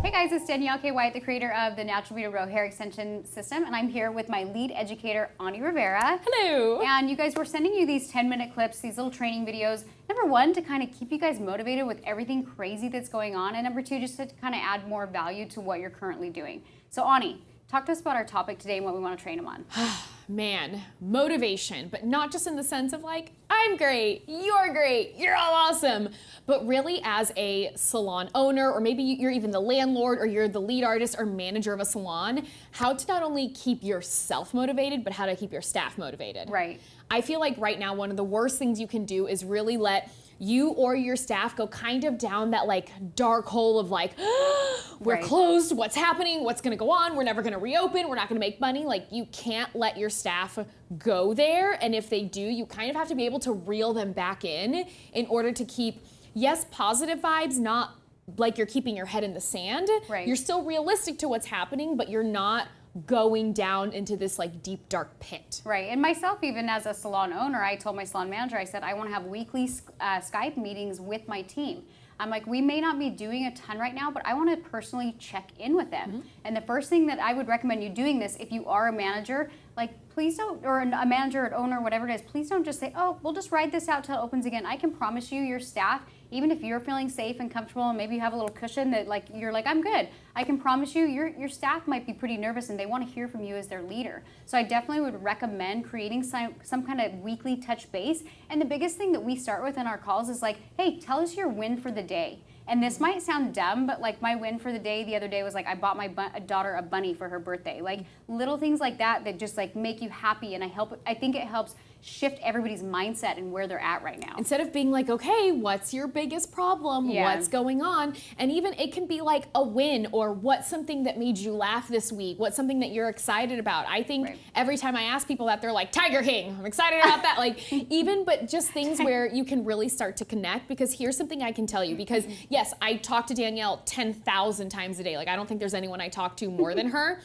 Hey guys, it's Danielle K. White, the creator of the Natural Beauty Row Hair Extension System, and I'm here with my lead educator, Ani Rivera. Hello. And you guys, we're sending you these 10-minute clips, these little training videos. Number one, to kind of keep you guys motivated with everything crazy that's going on, and number two, just to kind of add more value to what you're currently doing. So Ani, talk to us about our topic today and what we want to train them on. Man, motivation, but not just in the sense of like, I'm great, you're all awesome, but really as a salon owner, or maybe you're even the landlord, or you're the lead artist or manager of a salon, how to not only keep yourself motivated, but how to keep your staff motivated. Right. I feel like right now, one of the worst things you can do is really let you or your staff go kind of down that like dark hole of like, we're Right. closed, what's happening, what's gonna go on, we're never gonna reopen, we're not gonna make money. Like, you can't let your staff go there, and if they do, you kind of have to be able to reel them back in order to keep, yes, positive vibes, not like you're keeping your head in the sand. Right. You're still realistic to what's happening, but you're not going down into this like deep dark pit. Right, and myself, even as a salon owner, I told my salon manager, I said, I want to have weekly Skype meetings with my team. I'm like, we may not be doing a ton right now, but I want to personally check in with them. Mm-hmm. And the first thing that I would recommend you doing this, if you are a manager, like please don't, or a manager or owner, whatever it is, please don't just say, oh, we'll just ride this out till it opens again. I can promise you, your staff, even if you're feeling safe and comfortable and maybe you have a little cushion that like you're like, I'm good, I can promise you your staff might be pretty nervous and they want to hear from you as their leader. So I definitely would recommend creating some kind of weekly touch base. And the biggest thing that we start with in our calls is like, hey, tell us your win for the day. And this might sound dumb, but like my win for the day the other day was like I bought my daughter a bunny for her birthday. Like little things like that that just like make you happy, and I think it helps shift everybody's mindset and where they're at right now. Instead of being like, okay, what's your biggest problem? Yeah. What's going on? And even it can be like a win, or what's something that made you laugh this week? What's something that you're excited about? I think Right. every time I ask people that, they're like, Tiger King, I'm excited about that. Like even, but just things where you can really start to connect, because here's something I can tell you, because yes, I talk to Danielle 10,000 times a day. Like I don't think there's anyone I talk to more than her.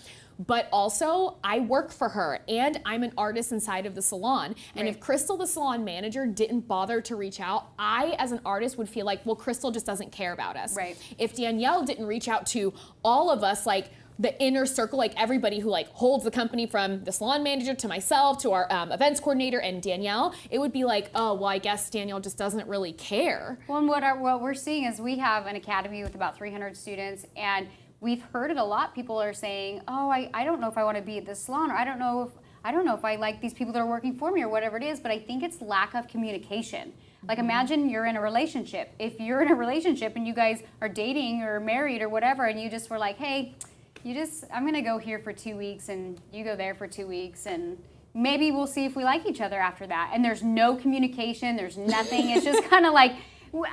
But also, I work for her, and I'm an artist inside of the salon. And Right. if Crystal, the salon manager, didn't bother to reach out, I, as an artist, would feel like, well, Crystal just doesn't care about us. Right. If Danielle didn't reach out to all of us, like the inner circle, like everybody who like holds the company, from the salon manager to myself to our events coordinator and Danielle, it would be like, oh, well, I guess Danielle just doesn't really care. Well, and what we're seeing is we have an academy with about 300 students, and we've heard it a lot. People are saying, oh, I don't know if I want to be at this salon, or I don't know if I like these people that are working for me, or whatever it is, but I think it's lack of communication. Like imagine you're in a relationship. If you're in a relationship and you guys are dating or married or whatever, and you just were like, hey, I'm gonna go here for 2 weeks and you go there for 2 weeks, and maybe we'll see if we like each other after that. And there's no communication, there's nothing. It's just kind of like,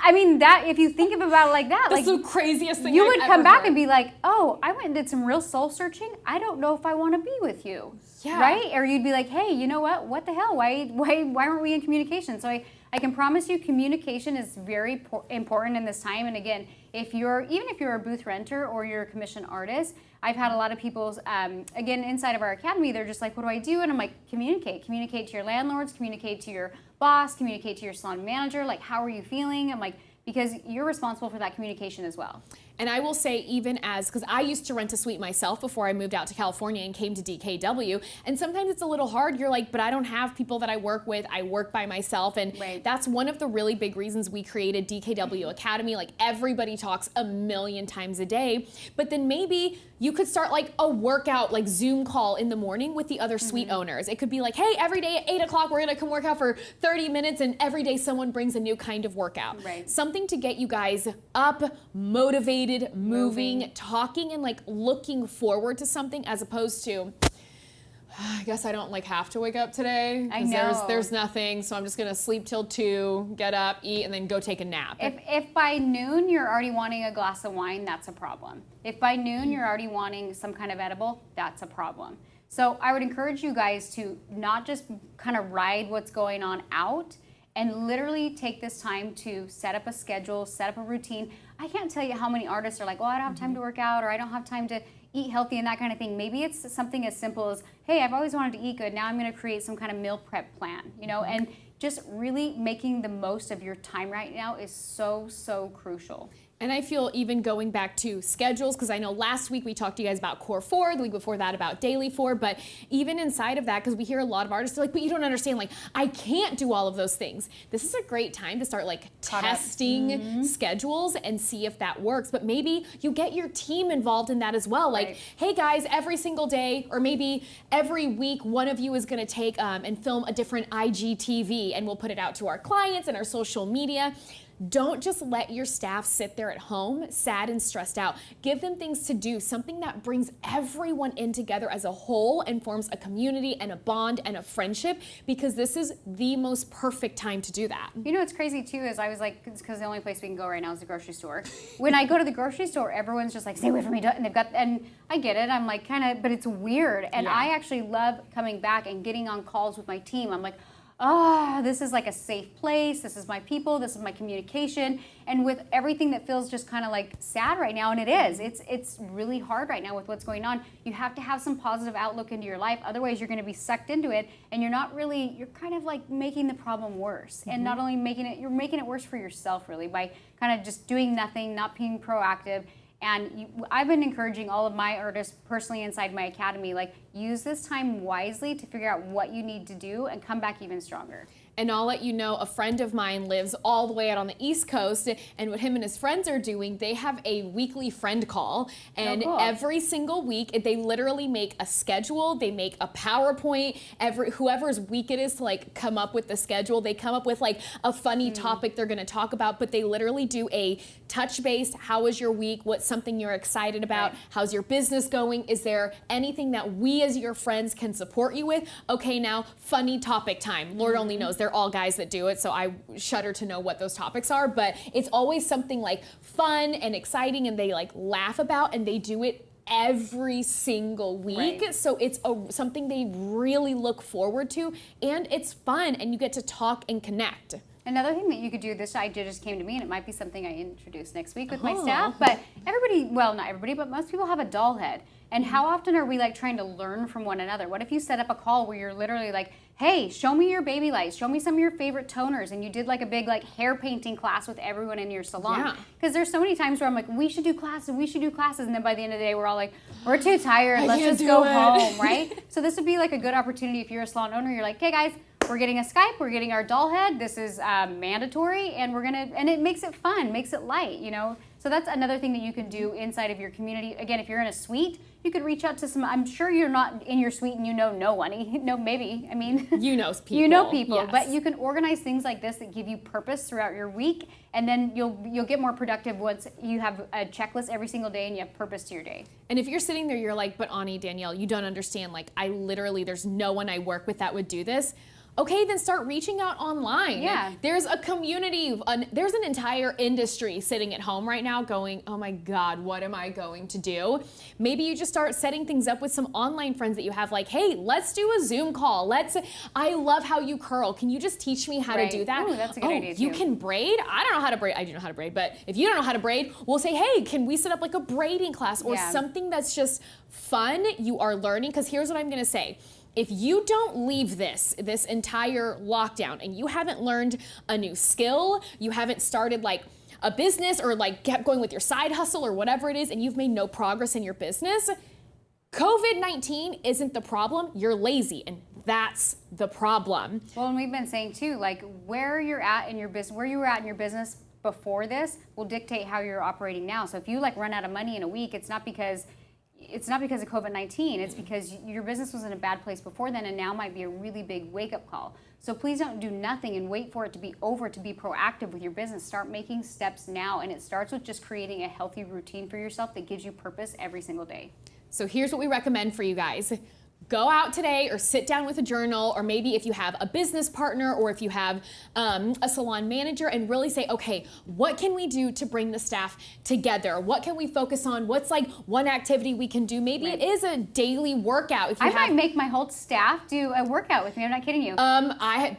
I mean, that if you think about it like that, That's like the craziest thing you I've would ever come back heard. and be like, oh, I went and did some real soul searching. I don't know if I want to be with you. Yeah. Right? Or you'd be like, hey, you know what the hell? Why weren't we in communication? So I can promise you communication is very important in this time. And again, even if you're a booth renter or you're a commission artist, I've had a lot of people, again, inside of our academy, they're just like, what do I do? And I'm like, communicate to your landlords, communicate to your boss, communicate to your salon manager. Like, how are you feeling? I'm like, because you're responsible for that communication as well. And I will say, even because I used to rent a suite myself before I moved out to California and came to DKW, and sometimes it's a little hard. You're like, but I don't have people that I work with. I work by myself, and Right. that's one of the really big reasons we created DKW Academy. Like everybody talks a million times a day, but then maybe you could start like a workout, like Zoom call in the morning with the other suite owners. It could be like, hey, every day at 8 o'clock, we're gonna come work out for 30 minutes, and every day someone brings a new kind of workout. Right. Something to get you guys up, motivated, moving, talking, and like looking forward to something, as opposed to, I guess I don't like have to wake up today. I know. There's nothing, so I'm just gonna sleep till 2, get up, eat, and then go take a nap. If by noon you're already wanting a glass of wine, that's a problem. If by noon you're already wanting some kind of edible, that's a problem. So I would encourage you guys to not just kind of ride what's going on out, and literally take this time to set up a schedule, set up a routine. I can't tell you how many artists are like, well, I don't have time to work out, or I don't have time to eat healthy and that kind of thing. Maybe it's something as simple as, hey, I've always wanted to eat good. Now I'm going to create some kind of meal prep plan, you know, and just really making the most of your time right now is so, so crucial. And I feel even going back to schedules, because I know last week we talked to you guys about Core 4, the week before that about Daily 4, but even inside of that, because we hear a lot of artists are like, but you don't understand, like, I can't do all of those things. This is a great time to start like testing schedules and see if that works, but maybe you get your team involved in that as well. Like, hey guys, every single day, or maybe every week, one of you is gonna take and film a different IGTV, and we'll put it out to our clients and our social media. Don't just let your staff sit there at home sad and stressed out. Give them things to do, something that brings everyone in together as a whole and forms a community and a bond and a friendship, because this is the most perfect time to do that. You know what's crazy too is I was like, because the only place we can go right now is the grocery store. When I go to the grocery store, everyone's just like, stay away from me, and they've got, and I get it, I'm like kind of, but it's weird. And I actually love coming back and getting on calls with my team. I'm like, oh, this is like a safe place. This is my people. This is my communication. And with everything that feels just kind of like sad right now, and it is, it's really hard right now with what's going on. You have to have some positive outlook into your life. Otherwise, you're going to be sucked into it, and you're kind of like making the problem worse. And not only making it, you're making it worse for yourself really by kind of just doing nothing, not being proactive. And I've been encouraging all of my artists personally inside my academy, like, use this time wisely to figure out what you need to do and come back even stronger. And I'll let you know, a friend of mine lives all the way out on the East Coast, and what him and his friends are doing, they have a weekly friend call, and every single week, they literally make a schedule, they make a PowerPoint, whoever's week it is to like come up with the schedule, they come up with like a funny topic they're gonna talk about, but they literally do a touch base, how was your week, what's something you're excited about, how's your business going, is there anything that we as your friends can support you with? Okay, now funny topic time. Lord only knows, they're all guys that do it, so I shudder to know what those topics are, but it's always something like fun and exciting, and they like laugh about, and they do it every single week. So it's something they really look forward to, and it's fun, and you get to talk and connect. Another thing that you could do, this idea just came to me, and it might be something I introduce next week with my staff, but everybody, well, not everybody, but most people have a doll head. And how often are we like trying to learn from one another? What if you set up a call where you're literally like, hey, show me your baby lights, show me some of your favorite toners, and you did like a big like hair painting class with everyone in your salon. Because there's so many times where I'm like, we should do classes, and then by the end of the day, we're all like, we're too tired, let's just go home, right? So this would be like a good opportunity if you're a salon owner, you're like, hey guys, we're getting a Skype, we're getting our doll head, this is mandatory, and and it makes it fun, makes it light, you know? So that's another thing that you can do inside of your community. Again, if you're in a suite, you could reach out to some, I'm sure you're not in your suite and you know no one. No, maybe, I mean. You know people. You know people, but you can organize things like this that give you purpose throughout your week, and then you'll get more productive once you have a checklist every single day and you have purpose to your day. And if you're sitting there, you're like, but Ani, Danielle, you don't understand, like I literally, there's no one I work with that would do this. Okay, then start reaching out online. Yeah. There's a community, there's an entire industry sitting at home right now going, oh my God, what am I going to do? Maybe you just start setting things up with some online friends that you have, like, hey, let's do a Zoom call. I love how you curl. Can you just teach me how to do that? Ooh, that's a good idea too. You can braid? I don't know how to braid. I do know how to braid, but if you don't know how to braid, we'll say, hey, can we set up like a braiding class or something that's just fun, you are learning? Because here's what I'm gonna say. If you don't leave this entire lockdown and you haven't learned a new skill, you haven't started like a business or like kept going with your side hustle or whatever it is, and you've made no progress in your business, COVID-19 isn't the problem, you're lazy, and that's the problem. Well, and we've been saying too, like where you're at in your business, where you were at in your business before this will dictate how you're operating now. So if you like run out of money in a week, it's not because of COVID-19, it's because your business was in a bad place before then, and now might be a really big wake-up call. So please don't do nothing and wait for it to be over to be proactive with your business. Start making steps now, and it starts with just creating a healthy routine for yourself that gives you purpose every single day. So here's what we recommend for you guys. Go out today or sit down with a journal, or maybe if you have a business partner or if you have a salon manager, and really say, okay, what can we do to bring the staff together? What can we focus on? What's like one activity we can do? Maybe it is a daily workout. If you might make my whole staff do a workout with me. I'm not kidding you.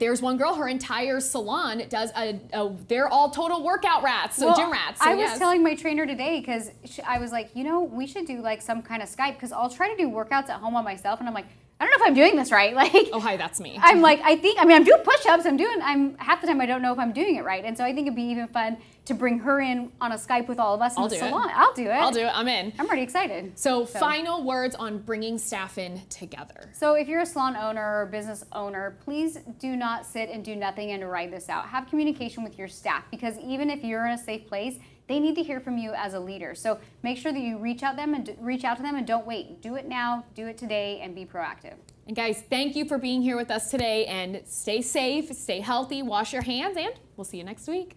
There's one girl, her entire salon does they're all total workout rats, so gym rats. So I was telling my trainer today, because I was like, you know, we should do like some kind of Skype, because I'll try to do workouts at home on myself, and I'm like, I don't know if I'm doing this right. Like, oh, hi, that's me. I'm like, I'm doing push-ups. I'm half the time I don't know if I'm doing it right. And so I think it'd be even fun to bring her in on a Skype with all of us in I'll the do it. salon. I'll do it. I'll do it. I'm in. I'm pretty excited. So final words on bringing staff in together. So if you're a salon owner or business owner, please do not sit and do nothing and ride this out. Have communication with your staff, because even if you're in a safe place, they need to hear from you as a leader. So make sure that you reach out to them and don't wait. Do it now, do it today, and be proactive. And guys, thank you for being here with us today, and stay safe, stay healthy, wash your hands, and we'll see you next week.